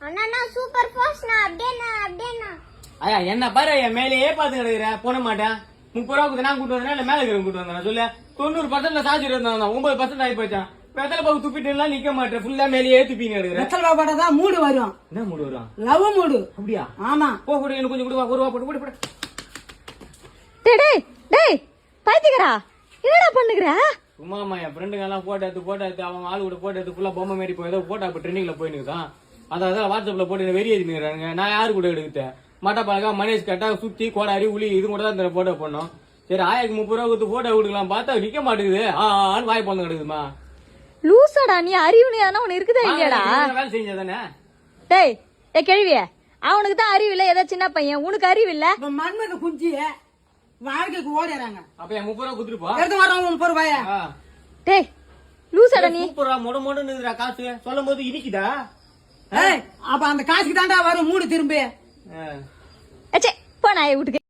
அண்ணா super fast நான் அப்படியே ஐயா என்ன பாரு என் மேலேயே பாத்து கிடக்குறேன் போன மாட்டேன் 30 ரூபா நான் கூட்டு வந்தேன் இல்ல மேல இருக்கிற கூட்டு வந்தேன் சொல்லு 90% சார்ஜ் இருந்தான் 9% ஆகி போச்சான் வெத்தலை பாக்கு துப்பிட்டு எல்லாம் நிக்க மாட்டேன் ஃபுல்லா மேலேயே துப்பின்னு எடுக்கிறேன் வெத்தலை பாப்பாதான் மூடு வரும். என்ன மூடு வரும்? Love mood. அப்படியா? ஆமா. போ கூட எனக்கு கொஞ்சம் கொடுவா 1 ரூபா போட்டு போடு. டேய் டேய் பைத்தியக்காரா என்னடா பண்ணுகிற? சும்மாமா என் ஃப்ரெண்டுங்க எல்லாம் போட்டோ எடுத்து அவன் ஆளு கூட போட்டோ எடுத்து ஃபுல்லா பொம்மை மாரி போய் ஏதோ போட்டோ இப்ப ட்ரெண்டிங்ல போயினுக்குதான் அதான் வாட்ஸ்அப்ல போட்டு வெறி எழுதினுறாங்க. நான் யாரு கூட எடுத்தேன் மாட்டா பழக்கா மனேஷ் கட்டா சுத்தி கோடாரி உளி இது கூட தான் போட்டோ பண்ணோம். சரி 1030 ரூபா கொடுத்து போட்டோ கொடுக்கலாம் பார்த்தா நிக்க மாட்டேங்குது ஆன்னு வாய் பண்ண கிடக்குதுமா. லூசாடா நீ அறிவுனே ஒன்னு இருக்குதா இல்லையாடா? வேலை செஞ்சதானே. டேய் ஏ கேள்வியே அவனுக்கு தான் அறிவு இல்ல ஏதோ சின்ன பையன் உனக்கு அறிவு இல்ல. மண்மக குஞ்சி வாழ்க்கைக்கு ஓடிறாங்க. அப்ப என் 30 ரூபா கொடுத்துருப்பா எடுத்து வரோம் 30 ரூபாயா? டேய் லூசாடா நீ 30 ரூபா மொடமொடன்னு காசு சொல்லும் போது இனிக்குதா? அப்ப அந்த காசுக்கு தாண்டா வரும் மூடு திரும்பி. அச்சே போ நான் வீட்டுக்கு